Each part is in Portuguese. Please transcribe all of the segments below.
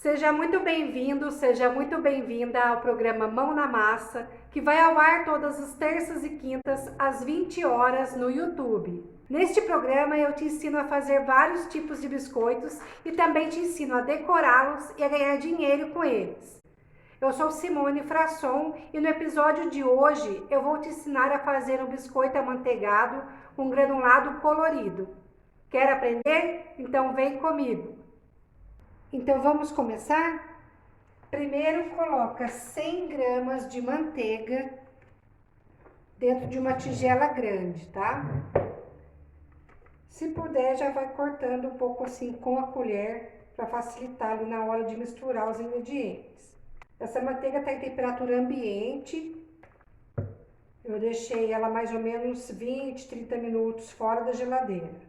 Seja muito bem-vindo, seja muito bem-vinda ao programa Mão na Massa, que vai ao ar todas as terças e quintas às 20 horas no YouTube. Neste programa eu te ensino a fazer vários tipos de biscoitos e também te ensino a decorá-los e a ganhar dinheiro com eles. Eu sou Simone Frasson e no episódio de hoje eu vou te ensinar a fazer um biscoito amanteigado com granulado colorido. Quer aprender? Então vem comigo! Então vamos começar? Primeiro coloca 100 gramas de manteiga dentro de uma tigela grande, tá? Se puder, já vai cortando um pouco assim com a colher para facilitar ali na hora de misturar os ingredientes. Essa manteiga está em temperatura ambiente. Eu deixei ela mais ou menos 20, 30 minutos fora da geladeira.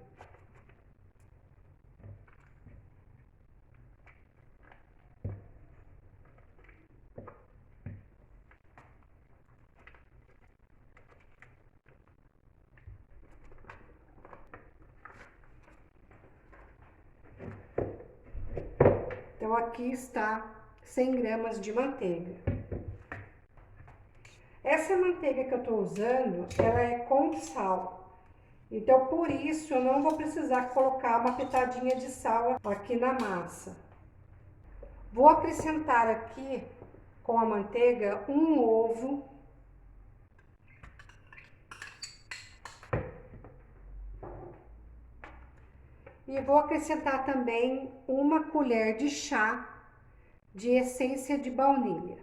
Então aqui está 100 gramas de manteiga. Essa manteiga que eu estou usando, ela é com sal. Então, por isso, eu não vou precisar colocar uma pitadinha de sal aqui na massa. Vou acrescentar aqui, com a manteiga, um ovo. E vou acrescentar também uma colher de chá de essência de baunilha.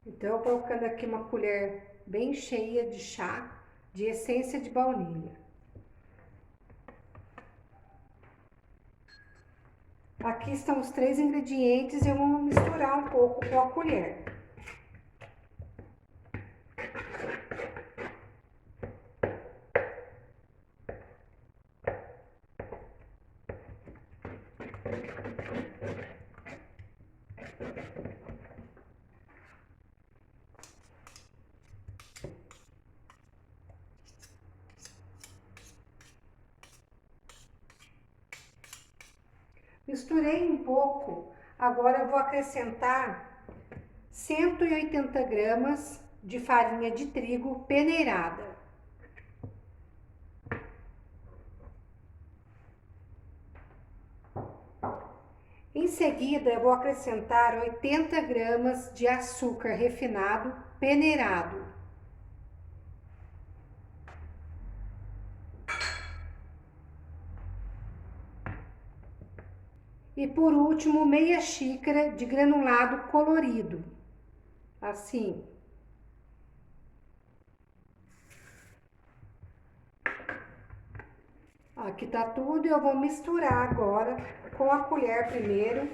Então, eu vou colocando aqui uma colher bem cheia de chá de essência de baunilha. Aqui estão os 3 ingredientes e eu vou misturar um pouco com a colher. Misturei um pouco, agora eu vou acrescentar 180 gramas de farinha de trigo peneirada. Em seguida, eu vou acrescentar 80 gramas de açúcar refinado peneirado. E por último, meia xícara de granulado colorido, assim. Aqui tá tudo e eu vou misturar agora com a colher primeiro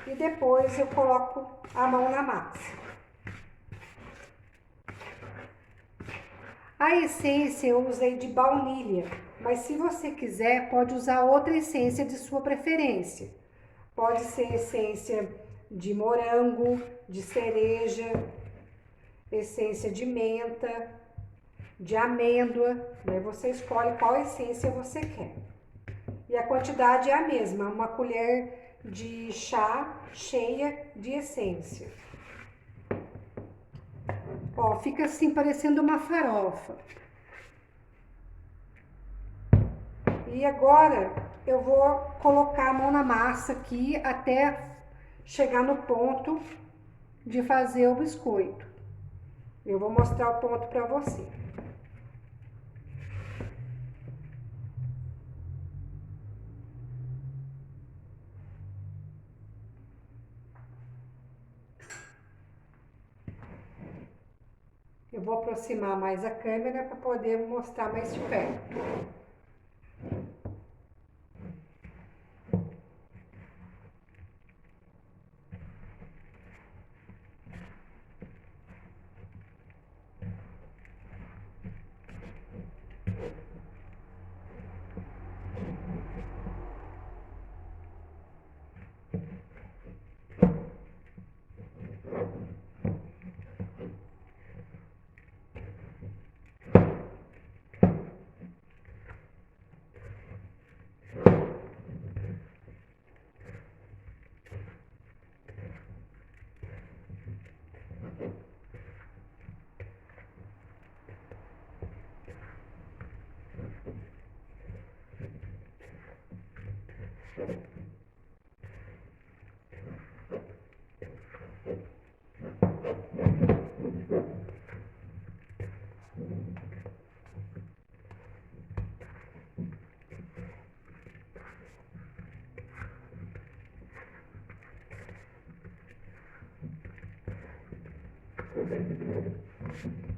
e depois eu coloco a mão na massa. A essência eu usei de baunilha, mas se você quiser pode usar outra essência de sua preferência. Pode ser essência de morango, de cereja, essência de menta, de amêndoa, né? Você escolhe qual essência você quer. E a quantidade é a mesma, uma colher de chá cheia de essência. Ó, fica assim parecendo uma farofa. E agora eu vou colocar a mão na massa aqui até chegar no ponto de fazer o biscoito. Eu vou mostrar o ponto para você. Eu vou aproximar mais a câmera para poder mostrar mais de perto.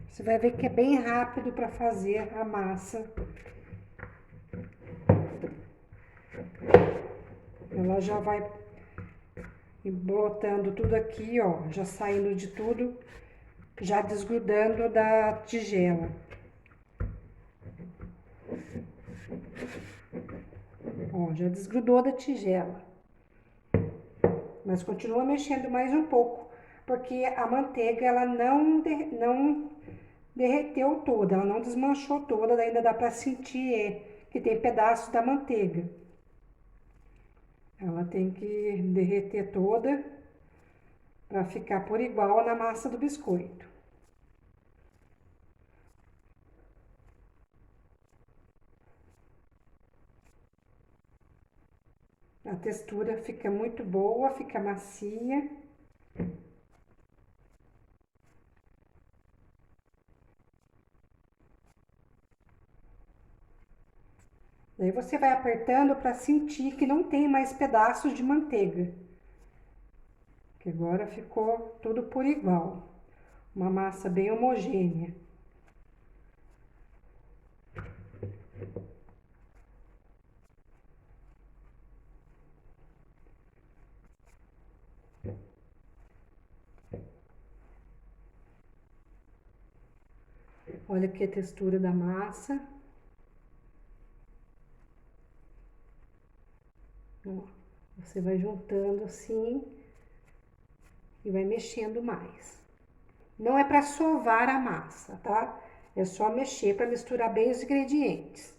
Você vai ver que é bem rápido para fazer a massa. Ela já vai embolotando tudo aqui, ó, já saindo de tudo, já desgrudando da tigela. Ó, já desgrudou da tigela. Mas continua mexendo mais um pouco, porque a manteiga ela não derreteu toda, ela não desmanchou toda, ainda dá para sentir que tem pedaços da manteiga. Ela tem que derreter toda para ficar por igual na massa do biscoito. A textura fica muito boa, fica macia. Daí você vai apertando para sentir que não tem mais pedaços de manteiga. Que agora ficou tudo por igual. Uma massa bem homogênea. Olha aqui a textura da massa. Ó, você vai juntando assim e vai mexendo mais. Não é para sovar a massa, tá? É só mexer para misturar bem os ingredientes.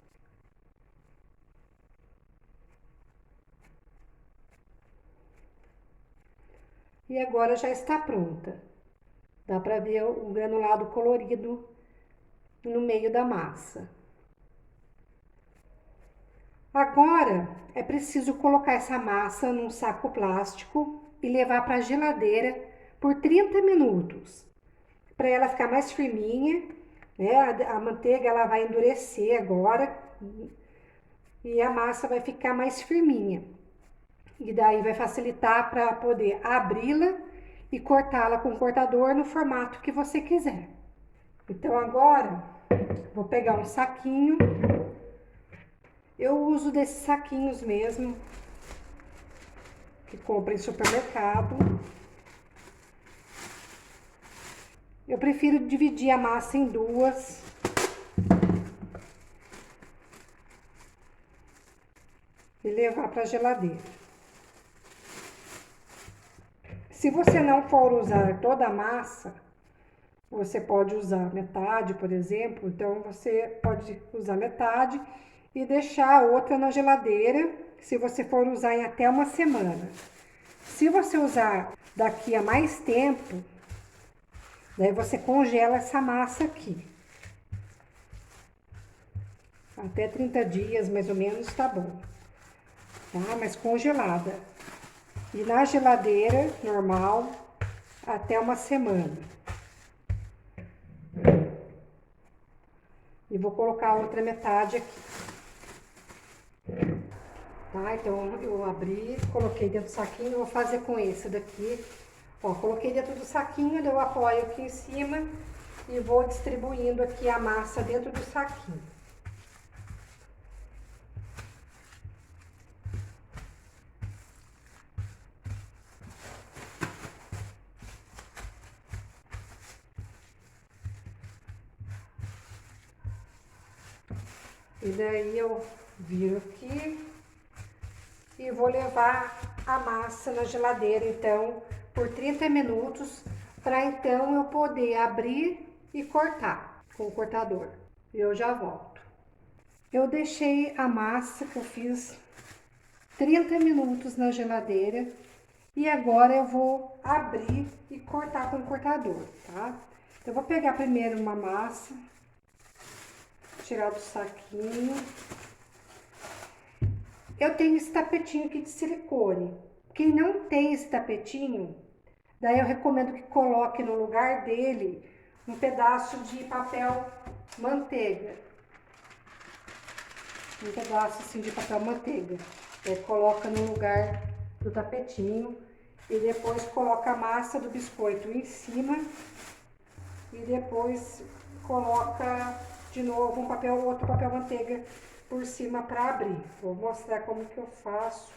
E agora já está pronta. Dá para ver o granulado colorido no meio da massa. Agora é preciso colocar essa massa num saco plástico e levar para a geladeira por 30 minutos, para ela ficar mais firminha, né? A manteiga ela vai endurecer agora e a massa vai ficar mais firminha. E daí vai facilitar para poder abri-la e cortá-la com o cortador no formato que você quiser. Então agora vou pegar um saquinho. Eu uso desses saquinhos mesmo, que compra em supermercado. Eu prefiro dividir a massa em duas. E levar para a geladeira. Se você não for usar toda a massa, você pode usar metade, por exemplo. Então, você pode usar metade e deixar a outra na geladeira, se você for usar em até uma semana. Se você usar daqui a mais tempo, daí você congela essa massa aqui. Até 30 dias, mais ou menos, tá bom. Tá? Mas congelada. E na geladeira, normal, até uma semana. E vou colocar a outra metade aqui. Tá? Então, eu abri, coloquei dentro do saquinho, vou fazer com esse daqui. Ó, coloquei dentro do saquinho, eu apoio aqui em cima e vou distribuindo aqui a massa dentro do saquinho. E daí eu viro aqui e vou levar a massa na geladeira, então, por 30 minutos, para então eu poder abrir e cortar com o cortador. E eu já volto. Eu deixei a massa que eu fiz 30 minutos na geladeira e agora eu vou abrir e cortar com o cortador, tá? Eu vou pegar primeiro uma massa, tirar do saquinho. Eu tenho esse tapetinho aqui de silicone. Quem não tem esse tapetinho, daí eu recomendo que coloque no lugar dele um pedaço de papel manteiga. Um pedaço assim de papel manteiga. Aí coloca no lugar do tapetinho e depois coloca a massa do biscoito em cima e depois coloca de novo outro papel manteiga por cima para abrir. Vou mostrar como que eu faço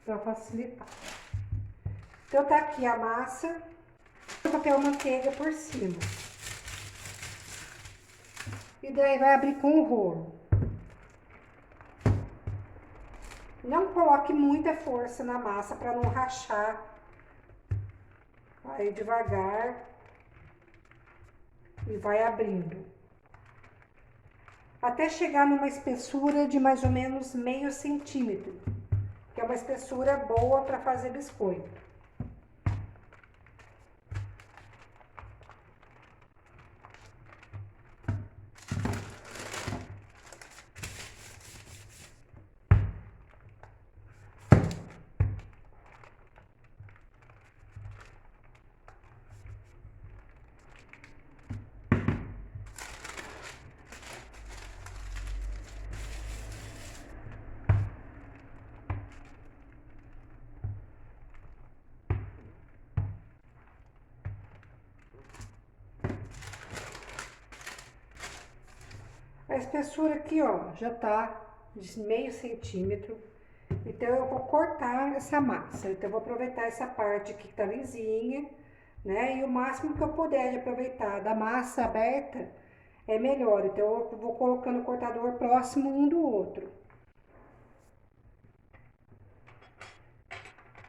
para facilitar. Então tá aqui a massa, o papel manteiga por cima. E daí vai abrir com o rolo. Não coloque muita força na massa para não rachar. Vai devagar e vai abrindo. Até chegar numa espessura de mais ou menos meio centímetro, que é uma espessura boa para fazer biscoito. A espessura aqui, ó, já tá de meio centímetro. Então, eu vou cortar essa massa. Então, eu vou aproveitar essa parte aqui que tá lisinha, né? E o máximo que eu puder de aproveitar da massa aberta é melhor. Então, eu vou colocando o cortador próximo um do outro.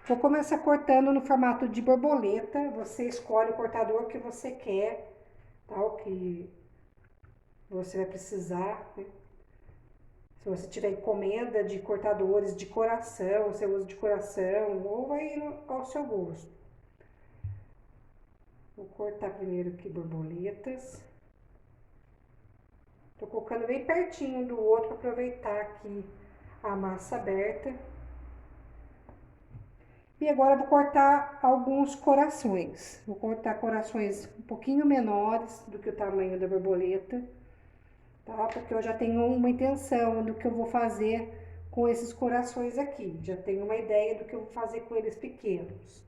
Vou começar cortando no formato de borboleta. Você escolhe o cortador que você quer, tá? O que você vai precisar, né? Se você tiver encomenda de cortadores de coração, você usa de coração, ou vai ao seu gosto. Vou cortar primeiro aqui borboletas. Tô colocando bem pertinho do outro para aproveitar aqui a massa aberta. E agora eu vou cortar alguns corações. Vou cortar corações um pouquinho menores do que o tamanho da borboleta, tá? Porque eu já tenho uma intenção do que eu vou fazer com esses corações aqui. Já tenho uma ideia do que eu vou fazer com eles pequenos.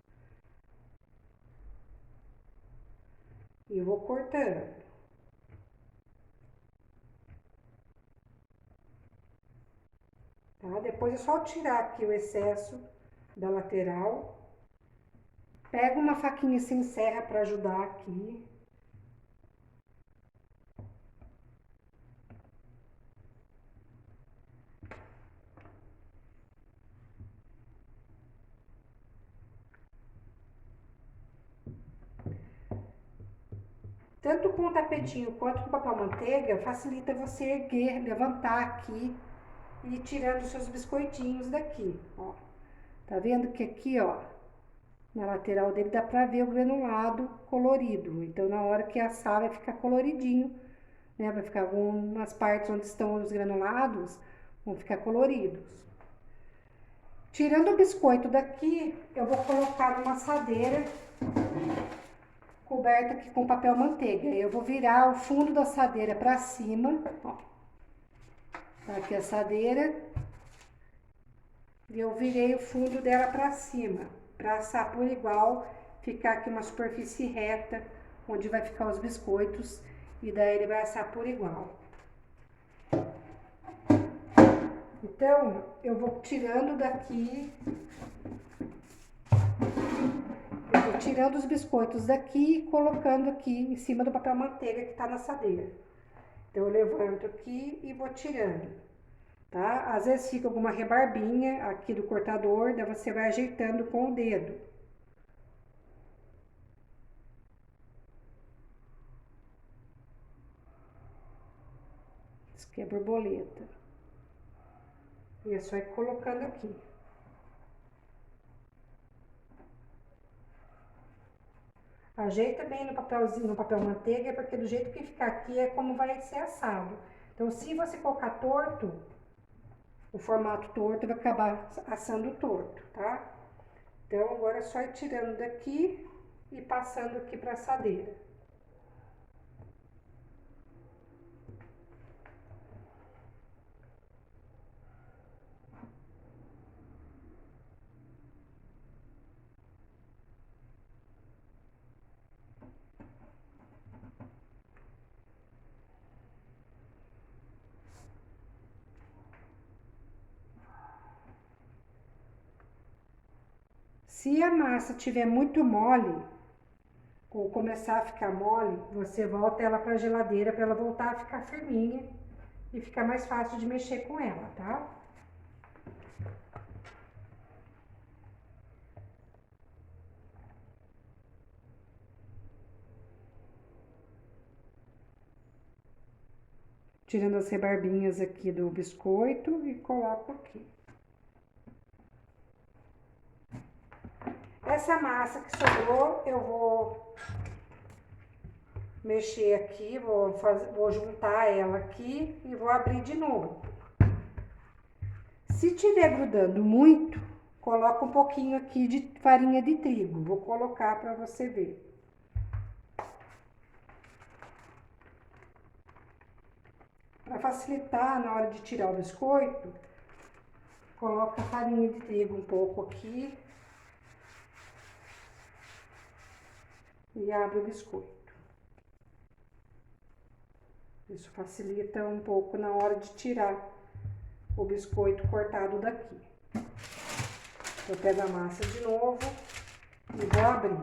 E eu vou cortando. Tá? Depois é só tirar aqui o excesso da lateral. Pega uma faquinha sem serra para ajudar aqui. Tanto com o tapetinho quanto com o papel manteiga, facilita você erguer, levantar aqui e ir tirando os seus biscoitinhos daqui, ó. Tá vendo que aqui, ó, na lateral dele dá pra ver o granulado colorido. Então, na hora que assar, vai ficar coloridinho, né? Vai ficar algumas partes onde estão os granulados, vão ficar coloridos. Tirando o biscoito daqui, eu vou colocar numa assadeira coberta aqui com papel manteiga. Eu vou virar o fundo da assadeira pra cima, ó. Tá aqui a assadeira. E eu virei o fundo dela pra cima, pra assar por igual, ficar aqui uma superfície reta, onde vai ficar os biscoitos, e daí ele vai assar por igual. Então, eu vou tirando daqui, eu vou tirando os biscoitos daqui e colocando aqui em cima do papel manteiga que tá na assadeira. Então, eu levanto aqui e vou tirando, tá? Às vezes fica alguma rebarbinha aqui do cortador, daí você vai ajeitando com o dedo. Isso aqui é borboleta. E é só ir colocando aqui. Ajeita bem no papelzinho, no papel manteiga, porque do jeito que ficar aqui é como vai ser assado. Então, se você colocar torto, o formato torto vai acabar assando torto, tá? Então, agora é só ir tirando daqui e passando aqui pra assadeira. Se a massa estiver muito mole, ou começar a ficar mole, você volta ela para a geladeira para ela voltar a ficar firminha e ficar mais fácil de mexer com ela, tá? Tirando as rebarbinhas aqui do biscoito e coloco aqui. Essa massa que sobrou, eu vou mexer aqui, vou juntar ela aqui e vou abrir de novo. Se tiver grudando muito, coloca um pouquinho aqui de farinha de trigo. Vou colocar para você ver. Para facilitar na hora de tirar o biscoito, coloca a farinha de trigo um pouco aqui e abre o biscoito. Isso facilita um pouco na hora de tirar o biscoito cortado daqui. Eu pego a massa de novo e vou abrir.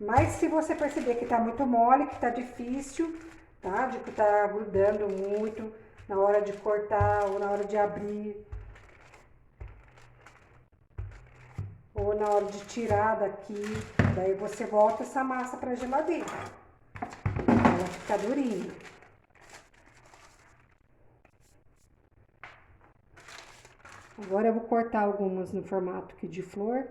Mas se você perceber que tá muito mole, que tá difícil, tá? De que tá grudando muito na hora de cortar ou na hora de abrir, ou na hora de tirar daqui, daí você volta essa massa pra geladeira. Ela fica durinha. Agora eu vou cortar algumas no formato aqui de flor.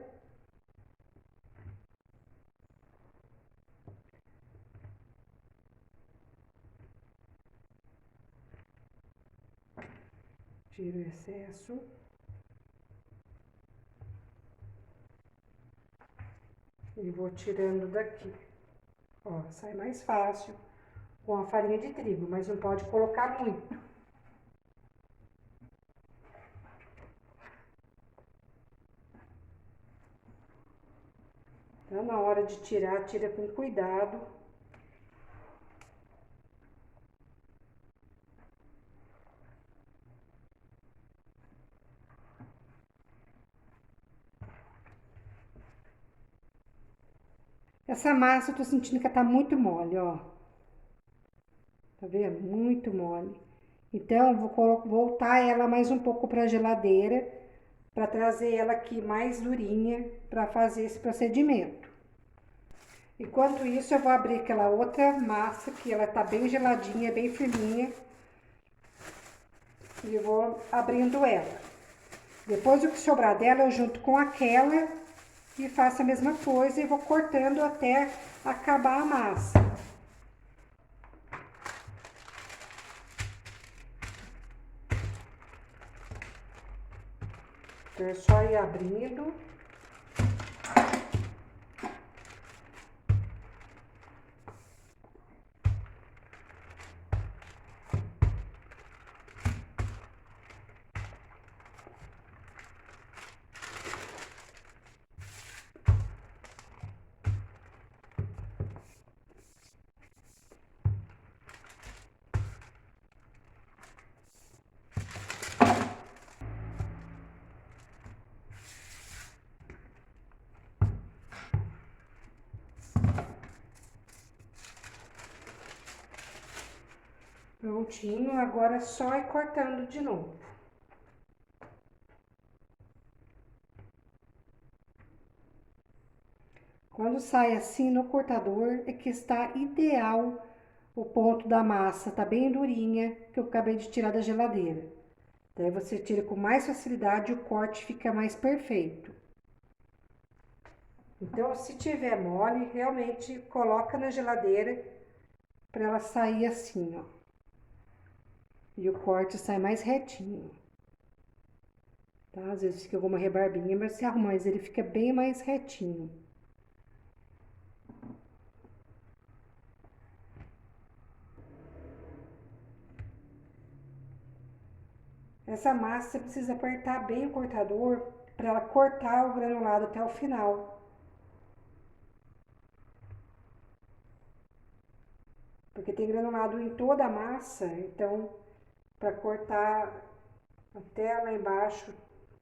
Tiro o excesso. E vou tirando daqui. Ó, sai mais fácil com a farinha de trigo, mas não pode colocar muito. Então, na hora de tirar, tira com cuidado. Essa massa eu tô sentindo que ela tá muito mole, ó. Tá vendo? Muito mole. Então, eu vou voltar ela mais um pouco pra geladeira, pra trazer ela aqui mais durinha, pra fazer esse procedimento. Enquanto isso, eu vou abrir aquela outra massa, que ela tá bem geladinha, bem firminha. E eu vou abrindo ela. Depois, o que sobrar dela, eu junto com aquela e faço a mesma coisa e vou cortando até acabar a massa. Então, é só ir abrindo. Prontinho, agora é só ir cortando de novo. Quando sai assim no cortador, é que está ideal o ponto da massa, tá bem durinha, que eu acabei de tirar da geladeira. Daí você tira com mais facilidade e o corte fica mais perfeito. Então, se tiver mole, realmente coloca na geladeira para ela sair assim, ó. E o corte sai mais retinho. tá? Às vezes fica alguma rebarbinha, mas se arrumar, ele fica bem mais retinho. Essa massa você precisa apertar bem o cortador para ela cortar o granulado até o final. Porque tem granulado em toda a massa, então para cortar até lá embaixo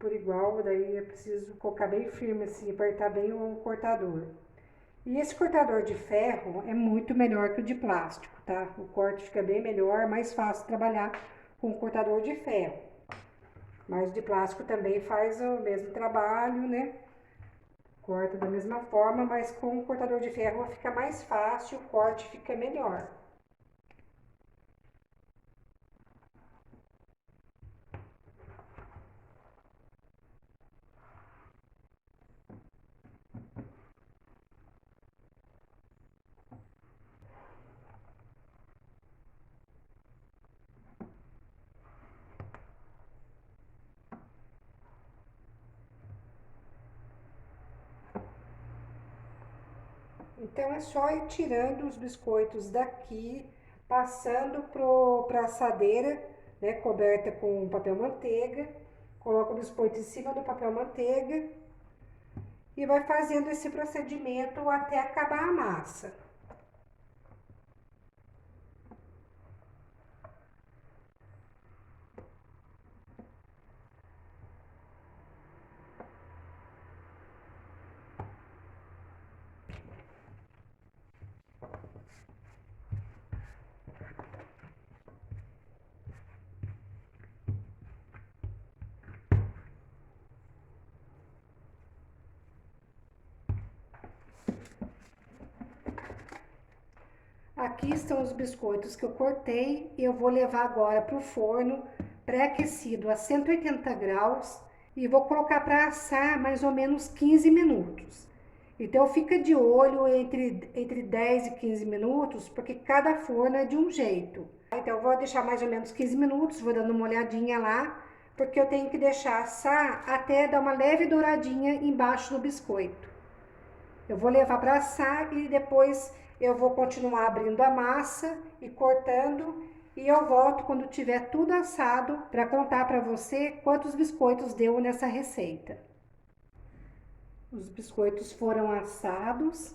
por igual, daí é preciso colocar bem firme assim, apertar bem o cortador. E esse cortador de ferro é muito melhor que o de plástico, tá? O corte fica bem melhor, mais fácil trabalhar com o cortador de ferro. Mas o de plástico também faz o mesmo trabalho, né? Corta da mesma forma, mas com o cortador de ferro fica mais fácil, o corte fica melhor. Então é só ir tirando os biscoitos daqui, passando para a assadeira, né, coberta com papel manteiga, coloca o biscoito em cima do papel manteiga e vai fazendo esse procedimento até acabar a massa. Aqui estão os biscoitos que eu cortei e eu vou levar agora para o forno pré-aquecido a 180 graus e vou colocar para assar mais ou menos 15 minutos. Então fica de olho entre 10 e 15 minutos, porque cada forno é de um jeito. Então eu vou deixar mais ou menos 15 minutos, vou dando uma olhadinha lá, porque eu tenho que deixar assar até dar uma leve douradinha embaixo do biscoito. Eu vou levar para assar e depois eu vou continuar abrindo a massa e cortando e eu volto quando tiver tudo assado para contar para você quantos biscoitos deu nessa receita. Os biscoitos foram assados,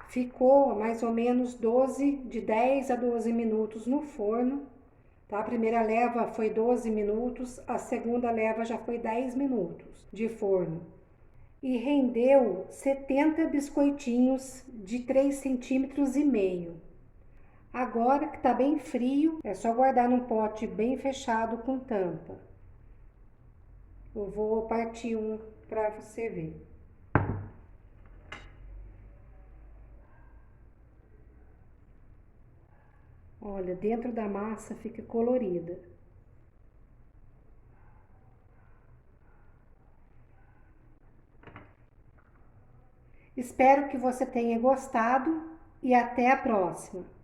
ficou mais ou menos de 10 a 12 minutos no forno, tá? A primeira leva foi 12 minutos, a segunda leva já foi 10 minutos de forno. E rendeu 70 biscoitinhos de 3,5 cm. Agora que tá bem frio, é só guardar num pote bem fechado com tampa. Eu vou partir um para você ver. Olha, dentro da massa fica colorida. Espero que você tenha gostado e até a próxima!